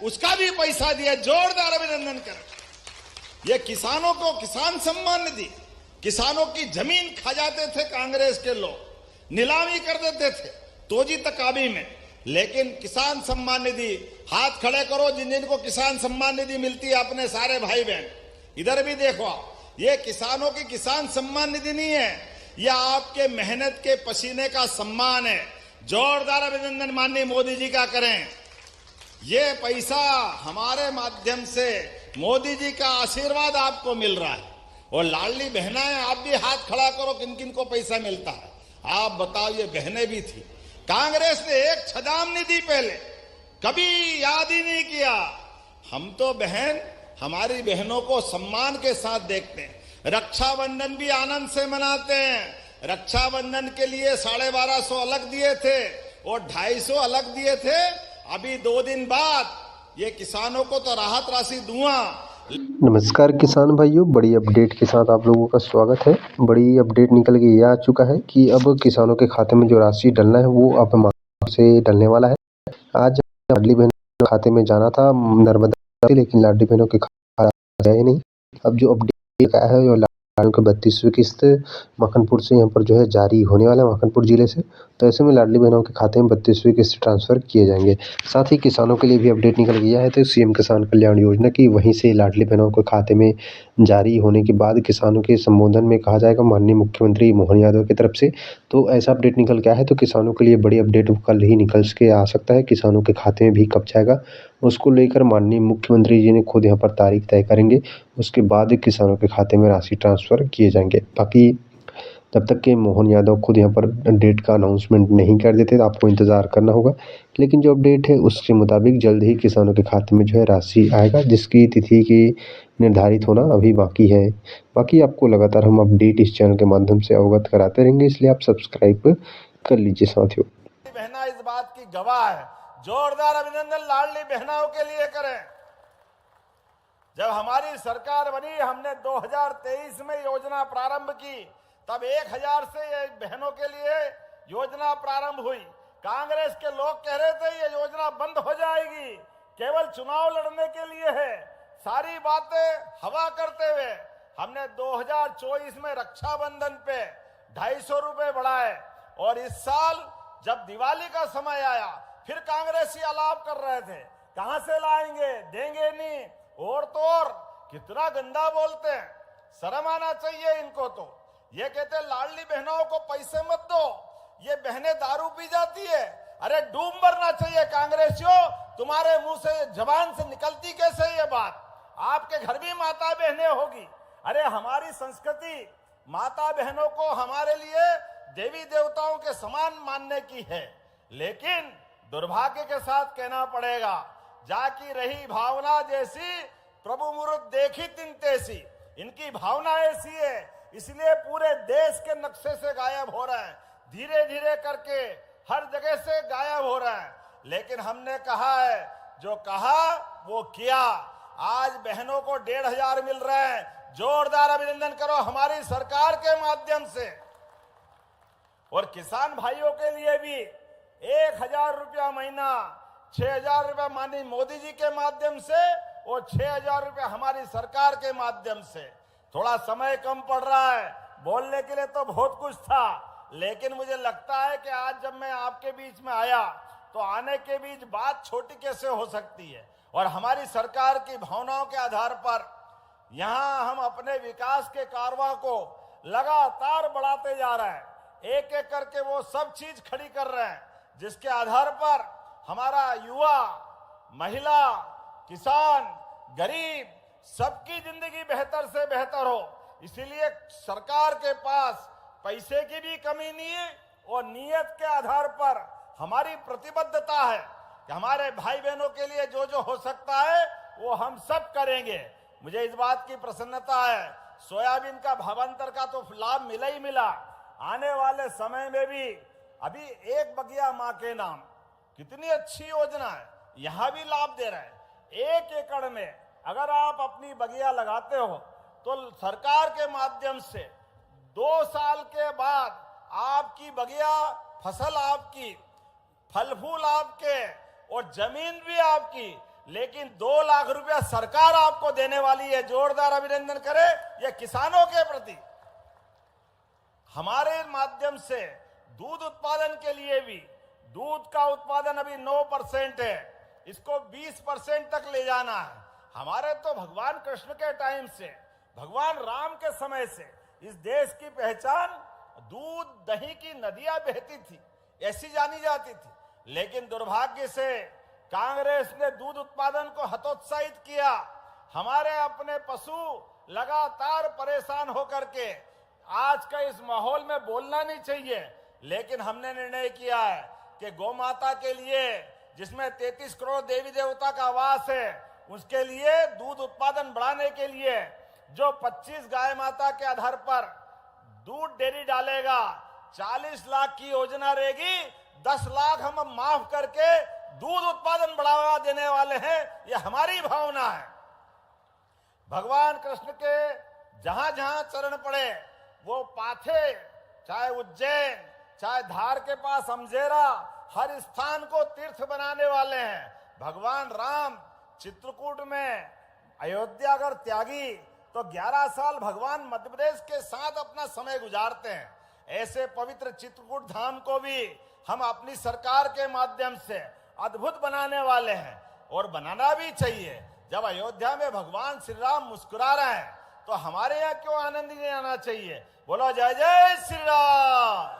उसका भी पैसा दिया, जोरदार अभिनंदन करें। ये किसानों को किसान सम्मान निधि, किसानों की जमीन खा जाते थे कांग्रेस के लोग, नीलामी कर देते थे तोजी तकाबी में, लेकिन किसान सम्मान निधि, हाथ खड़े करो जिन जिनको किसान सम्मान निधि मिलती है अपने सारे भाई बहन, इधर भी देखो। ये किसानों की किसान सम्मान निधि नहीं है, यह आपके मेहनत के पसीने का सम्मान है। जोरदार अभिनंदन माननीय मोदी जी का करें। ये पैसा हमारे माध्यम से मोदी जी का आशीर्वाद आपको मिल रहा है। और लाडली बहनाएं, आप भी हाथ खड़ा करो किन किन को पैसा मिलता है। आप बताओ, ये बहनें भी थी। कांग्रेस ने एक छदाम नहीं दी पहले, कभी याद ही नहीं किया। हम तो बहन, हमारी बहनों को सम्मान के साथ देखते हैं। रक्षाबंधन भी आनंद से मनाते हैं। रक्षाबंधन के लिए 1250 अलग दिए थे और 250 अलग दिए थे। अभी 2 दिन बाद ये किसानों को तो राहत राशि दूंगा। नमस्कार किसान भाइयों, बड़ी अपडेट के साथ आप लोगों का स्वागत है। बड़ी अपडेट निकल के ये आ चुका है कि अब किसानों के खाते में जो राशि डलना है वो अब मार्च से डलने वाला है। आज लाडली बहनों के खाते में जाना था नर्मदा, लेकिन लाडली बहनों के खाते गए नहीं। अब जो अपडेट आया है, लाडली की 32वीं किस्त माखनपुर से यहाँ पर जो है जारी होने वाला है, माखनपुर जिले से। तो ऐसे में लाडली बहनों के खाते में 32वीं किस्त ट्रांसफर किए जाएंगे। साथ ही किसानों के लिए भी अपडेट निकल गया है, तो सीएम किसान कल्याण योजना की वहीं से लाडली बहनों के खाते में जारी होने के बाद किसानों के संबोधन में कहा जाएगा माननीय मुख्यमंत्री मोहन यादव की तरफ से। तो ऐसा अपडेट निकल के आया है, तो किसानों के लिए बड़ी अपडेट कल ही निकल के आ सकता है। किसानों के खाते में भी कब जाएगा उसको लेकर माननीय मुख्यमंत्री जी ने खुद यहाँ पर तारीख तय करेंगे। उसके बाद किसानों के खाते में राशि ट्रांसफर किए जाएंगे। बाकी तब तक के मोहन यादव खुद यहाँ पर डेट का अनाउंसमेंट नहीं कर देते, तो आपको इंतज़ार करना होगा। लेकिन जो अपडेट है उसके मुताबिक जल्द ही किसानों के खाते में जो है राशि आएगा, जिसकी तिथि की निर्धारित होना अभी बाकी है। बाकी आपको लगातार हम अपडेट इस चैनल के माध्यम से अवगत कराते रहेंगे, इसलिए आप सब्सक्राइब कर लीजिए साथियों। बहना इस बात की गवाह है। जोरदार अभिनंदन लाडली बहनाओं के लिए करें। जब हमारी सरकार बनी, हमने 2023 में योजना प्रारंभ की, तब 1000 से ये बहनों के लिए योजना प्रारंभ हुई। कांग्रेस के लोग कह रहे थे ये योजना बंद हो जाएगी, केवल चुनाव लड़ने के लिए है। सारी बातें हवा करते हुए हमने 2024 में रक्षाबंधन पे 250 रुपए बढ़ाए। और इस साल जब दिवाली का समय आया, फिर कांग्रेसी अलाप कर रहे थे, कहां से लाएंगे, देंगे नहीं, और तो और कितना गंदा बोलते हैं। शर्म आना चाहिए इनको। तो ये कहते लाडली बहनों को पैसे मत दो, ये बहनें दारू पी जाती है। अरे डूब मरना चाहिए कांग्रेसियों, तुम्हारे मुंह से जबान से निकलती कैसे ये बात। आपके घर भी माता बहनें होगी। अरे हमारी संस्कृति माता बहनों को हमारे लिए देवी देवताओं के समान मानने की है। लेकिन दुर्भाग्य के साथ कहना पड़ेगा, जाकी रही भावना जैसी प्रभु मुरुद देखी तिन तैसी। इनकी भावना ऐसी है, इसलिए पूरे देश के नक्शे से गायब हो रहे हैं। धीरे धीरे करके हर जगह से गायब हो रहे हैं। लेकिन हमने कहा है, जो कहा वो किया। आज बहनों को 1500 मिल रहे हैं। जोरदार अभिनंदन करो हमारी सरकार के माध्यम से। और किसान भाइयों के लिए भी 1000 रुपया महीना, 6000 रुपया माननीय मोदी जी के माध्यम से और 6000 रुपया हमारी सरकार के माध्यम से। थोड़ा समय कम पड़ रहा है, बोलने के लिए तो बहुत कुछ था, लेकिन मुझे लगता है कि आज जब मैं आपके बीच में आया, तो आने के बीच बात छोटी कैसे हो सकती है। और हमारी सरकार की भावनाओं के आधार पर यहां हम अपने विकास के कारवां को लगातार बढ़ाते जा रहे हैं। एक एक करके वो सब चीज खड़ी कर रहे हैं, जिसके आधार पर हमारा युवा, महिला, किसान, गरीब सबकी जिंदगी बेहतर से बेहतर हो। इसीलिए सरकार के पास पैसे की भी कमी नहीं है और नीयत के आधार पर हमारी प्रतिबद्धता है कि हमारे भाई बहनों के लिए जो जो हो सकता है वो हम सब करेंगे। मुझे इस बात की प्रसन्नता है, सोयाबीन का भावांतर का तो लाभ मिला ही मिला। आने वाले समय में भी अभी एक बगिया मां के नाम, कितनी अच्छी योजना है, यहां भी लाभ दे रहे हैं। 1 एकड़ में अगर आप अपनी बगिया लगाते हो तो सरकार के माध्यम से 2 साल के बाद आपकी बगिया, फसल आपकी, फल फूल आपके और जमीन भी आपकी लेकिन 2 लाख रुपया सरकार आपको देने वाली है। जोरदार अभिनंदन करें ये किसानों के प्रति। हमारे माध्यम से दूध उत्पादन के लिए भी, दूध का उत्पादन अभी 9% है, इसको 20% तक ले जाना है। हमारे तो भगवान कृष्ण के टाइम से, भगवान राम के समय से इस देश की पहचान दूध दही की नदियां बहती थी, ऐसी जानी जाती थी। लेकिन दुर्भाग्य से कांग्रेस ने दूध उत्पादन को हतोत्साहित किया। हमारे अपने पशु लगातार परेशान होकर के, आज का इस माहौल में बोलना नहीं चाहिए, लेकिन हमने निर्णय किया है कि गौ माता के लिए, जिसमें 33 करोड़ देवी देवता का वास है, उसके लिए दूध उत्पादन बढ़ाने के लिए जो 25 गाय माता के आधार पर दूध डेयरी डालेगा, 40 लाख की योजना रहेगी। 10 लाख हम माफ करके दूध उत्पादन बढ़ावा देने वाले हैं। ये हमारी भावना है। भगवान कृष्ण के जहां जहां चरण पड़े, वो पाथे, चाहे उज्जैन, चाहे धार के पास अमजेरा, हर स्थान को तीर्थ बनाने वाले हैं। भगवान राम चित्रकूट में, अयोध्या अगर त्यागी तो 11 साल भगवान मध्य प्रदेश के साथ अपना समय गुजारते हैं। ऐसे पवित्र चित्रकूट धाम को भी हम अपनी सरकार के माध्यम से अद्भुत बनाने वाले हैं, और बनाना भी चाहिए। जब अयोध्या में भगवान श्री राम मुस्कुरा रहे हैं तो हमारे यहाँ क्यों आनंद नहीं आना चाहिए। बोलो जय जय श्री राम।